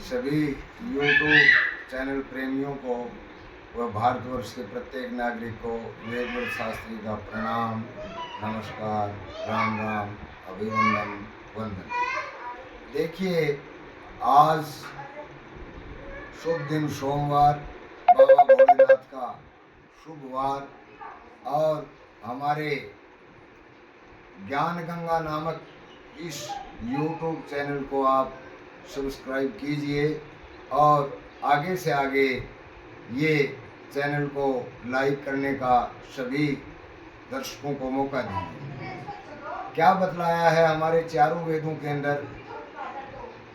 सभी YouTube channel प्रेमियों को व भारतवर्ष के प्रत्येक नागरिक को वेदव्रत शास्त्री का प्रणाम, नमस्कार, राम राम, अभिनंदन, वंदन। देखिए, आज शुभ दिन सोमवार, बाबा भोलेनाथ का शुभ वार, और हमारे ज्ञान गंगा नामक इस यूट्यूब चैनल को आप सब्सक्राइब कीजिए और आगे से आगे ये चैनल को लाइक करने का सभी दर्शकों को मौका दीजिए। क्या बतलाया है हमारे चारों वेदों के अंदर?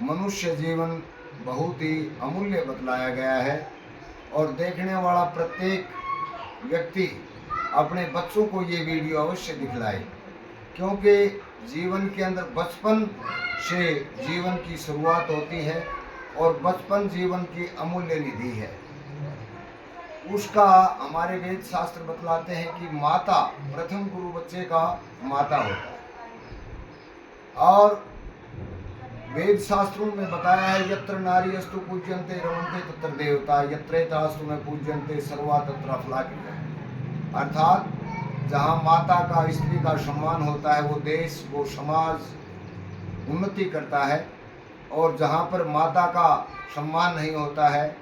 मनुष्य जीवन बहुत ही अमूल्य बतलाया गया है और देखने वाला प्रत्येक व्यक्ति अपने बच्चों को ये वीडियो अवश्य दिखलाए, क्योंकि जीवन के अंदर बचपन से जीवन की शुरुआत होती है और बचपन जीवन की अमूल्य निधि है। उसका हमारे वेद शास्त्र बतलाते हैं कि माता, प्रथम गुरु बच्चे का माता होता है। और वेद शास्त्रों में बताया है, यत्र नारी अस्तु पूज्यन्ते रमन्ते तत्र देवता, यत्रेतास्तु में पूज्यन्ते सर्वा तत्र अफलाकिनः। अर्थात जहाँ माता का, स्त्री का सम्मान होता है, वो देश, वो समाज उन्नति करता है, और जहाँ पर माता का सम्मान नहीं होता है,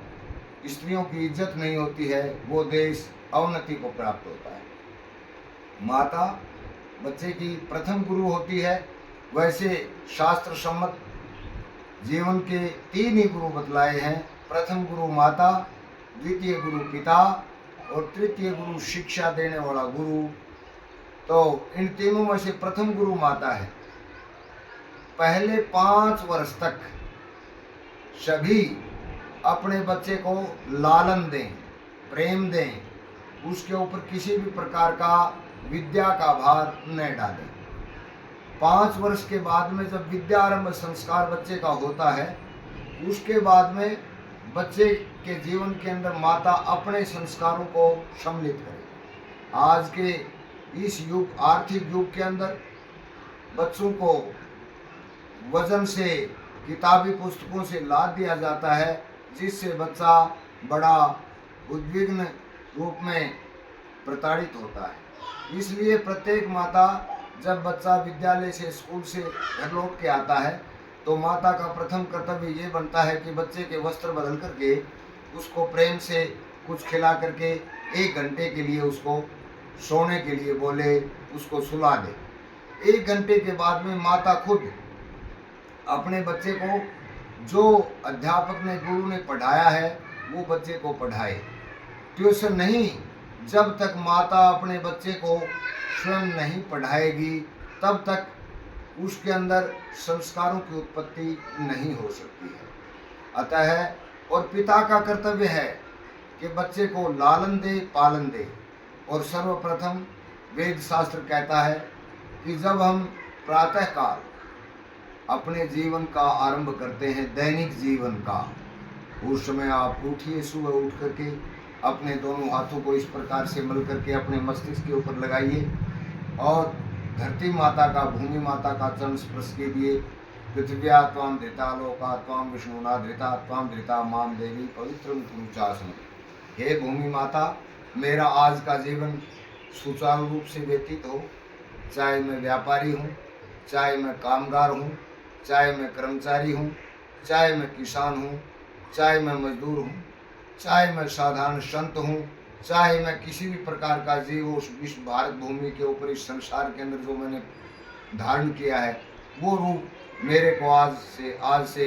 स्त्रियों की इज्जत नहीं होती है, वो देश अवनति को प्राप्त होता है। माता बच्चे की प्रथम गुरु होती है। वैसे शास्त्र सम्मत जीवन के 3 ही गुरु बतलाए हैं। प्रथम गुरु माता, द्वितीय गुरु पिता और तृतीय गुरु शिक्षा देने वाला गुरु। तो इन तीनों में से प्रथम गुरु माता है। पहले 5 वर्ष तक सभी अपने बच्चे को लालन दें, प्रेम दें, उसके ऊपर किसी भी प्रकार का विद्या का भार न डालें। 5 वर्ष के बाद में जब विद्यारंभ संस्कार बच्चे का होता है, उसके बाद में बच्चे के जीवन के अंदर माता अपने संस्कारों को सम्मिलित करे। आज के इस युग, आर्थिक युग के अंदर बच्चों को वजन से, किताबी पुस्तकों से लाद दिया जाता है, जिससे बच्चा बड़ा उद्विग्न रूप में प्रताड़ित होता है। इसलिए प्रत्येक माता जब बच्चा विद्यालय से, स्कूल से घर लौट के आता है, तो माता का प्रथम कर्तव्य ये बनता है कि बच्चे के वस्त्र बदल करके उसको प्रेम से कुछ खिला करके 1 घंटे के लिए उसको सोने के लिए बोले, उसको सुला दे। 1 घंटे के बाद में माता खुद अपने बच्चे को जो अध्यापक ने, गुरु ने पढ़ाया है, वो बच्चे को पढ़ाए। ट्यूशन नहीं, जब तक माता अपने बच्चे को स्वयं नहीं पढ़ाएगी, तब तक उसके अंदर संस्कारों की उत्पत्ति नहीं हो सकती है। अतः और पिता का कर्तव्य है कि बच्चे को लालन दे, पालन दे। और सर्वप्रथम वेद शास्त्र कहता है कि जब हम प्रातःकाल अपने जीवन का आरंभ करते हैं, दैनिक जीवन का, उस समय आप उठिए, सुबह उठ करके अपने दोनों हाथों को इस प्रकार से मल करके अपने मस्तिष्क के ऊपर लगाइए और धरती माता का, भूमि माता का चरण स्पर्श कीजिए। पृथ्व्या त्वां धृता लोका त्वां विष्णुना धृता त्वां धृता माम देवी पवित्रं कुरु चासनं। हे भूमि माता, मेरा आज का जीवन सुचारू रूप से व्यतीत हो, चाहे मैं व्यापारी हूँ, चाहे मैं कामगार हूँ, चाहे मैं कर्मचारी हूँ, चाहे मैं किसान हूँ, चाहे मैं मजदूर हूँ, चाहे मैं साधारण संत हूँ, चाहे मैं किसी भी प्रकार का जीव उस विश्व भारत भूमि के ऊपर, इस संसार के अंदर जो मैंने धारण किया है, वो रूप मेरे को आज से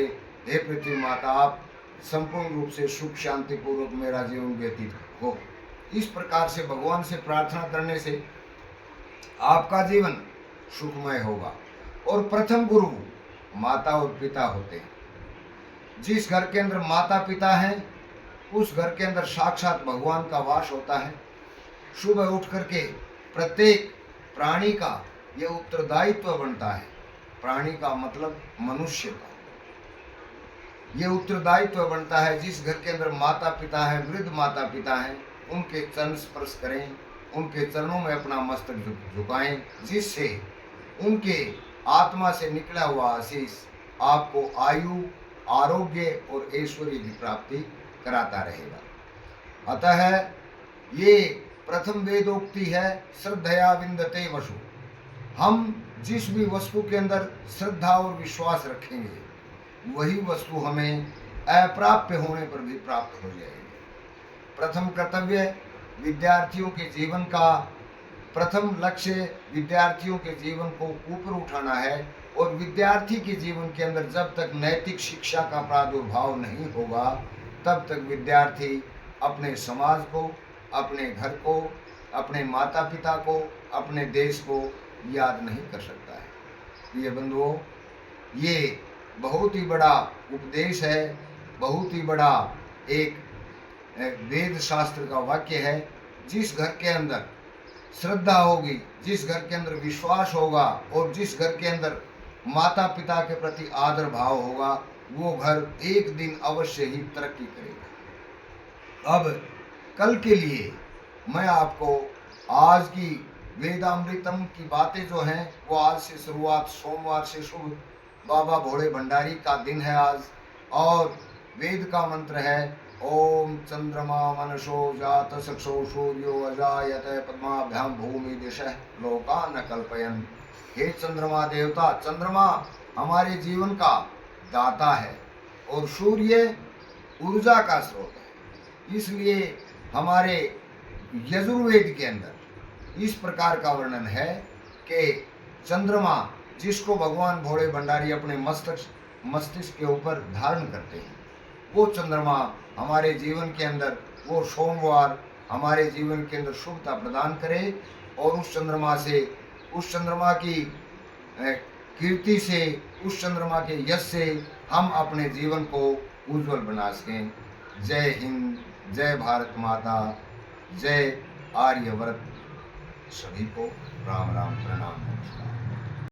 हे पृथ्वी माता, आप संपूर्ण रूप से सुख शांति पूर्वक मेरा जीवन व्यतीत हो। इस प्रकार से भगवान से प्रार्थना करने से आपका जीवन सुखमय होगा। और प्रथम गुरु माता और पिता होते हैं। जिस घर के अंदर माता पिता हैं, उस घर के अंदर साक्षात भगवान का वास होता है। सुबह उठ करके प्रत्येक प्राणी का ये उत्तरदायित्व बनता है। प्राणी का मतलब मनुष्य का ये उत्तरदायित्व बनता है, जिस घर के अंदर माता पिता है, वृद्ध माता पिता हैं, उनके चरण स्पर्श करें, उनके चरणों में अपना मस्तक झुकाएं, जिससे उनके आत्मा से निकला हुआ आशीष आपको आयु आरोग्य और ऐश्वर्य की प्राप्ति कराता रहेगा। अतः ये प्रथम वेदोक्ति है, श्रद्धया विंदते वसु। हम जिस भी वस्तु के अंदर श्रद्धा और विश्वास रखेंगे वही वस्तु हमें अप्राप्य होने पर भी प्राप्त हो जाएगी। प्रथम कर्तव्य विद्यार्थियों के जीवन का, प्रथम लक्ष्य विद्यार्थियों के जीवन को ऊपर उठाना है। और विद्यार्थी के जीवन के अंदर जब तक नैतिक शिक्षा का प्रादुर्भाव नहीं होगा तब तक विद्यार्थी अपने समाज को, अपने घर को, अपने माता पिता को, अपने देश को याद नहीं कर सकता है। प्रिय बंधुओं, ये बहुत ही बड़ा उपदेश है, बहुत ही बड़ा एक वेद शास्त्र का वाक्य है। जिस घर के अंदर श्रद्धा होगी, जिस घर के अंदर विश्वास होगा और जिस घर के अंदर माता पिता के प्रति आदर भाव होगा वो घर एक दिन अवश्य ही तरक्की करेगा। अब कल के लिए मैं आपको आज की वेदामृतम की बातें जो हैं वो आज से शुरुआत, सोमवार से शुभ बाबा भोले भंडारी का दिन है आज। और वेद का मंत्र है ओम चंद्रमा मनसो जात सक्षो सूर्यो अजायत पद्माभ्याम भूमि दिशः लोकान कल्पयन्। हे चंद्रमा देवता, चंद्रमा हमारे जीवन का दाता है और सूर्य ऊर्जा का स्रोत है। इसलिए हमारे यजुर्वेद के अंदर इस प्रकार का वर्णन है कि चंद्रमा जिसको भगवान भोले भंडारी अपने मस्तिष्क के ऊपर धारण करते हैं, वो चंद्रमा हमारे जीवन के अंदर, वो सोमवार हमारे जीवन के अंदर शुभता प्रदान करे और उस चंद्रमा से, उस चंद्रमा की कीर्ति से, उस चंद्रमा के यश से हम अपने जीवन को उज्जवल बना सकें। जय हिंद, जय भारत माता, जय आर्यव्रत। सभी को राम राम, प्रणाम, नमस्कार।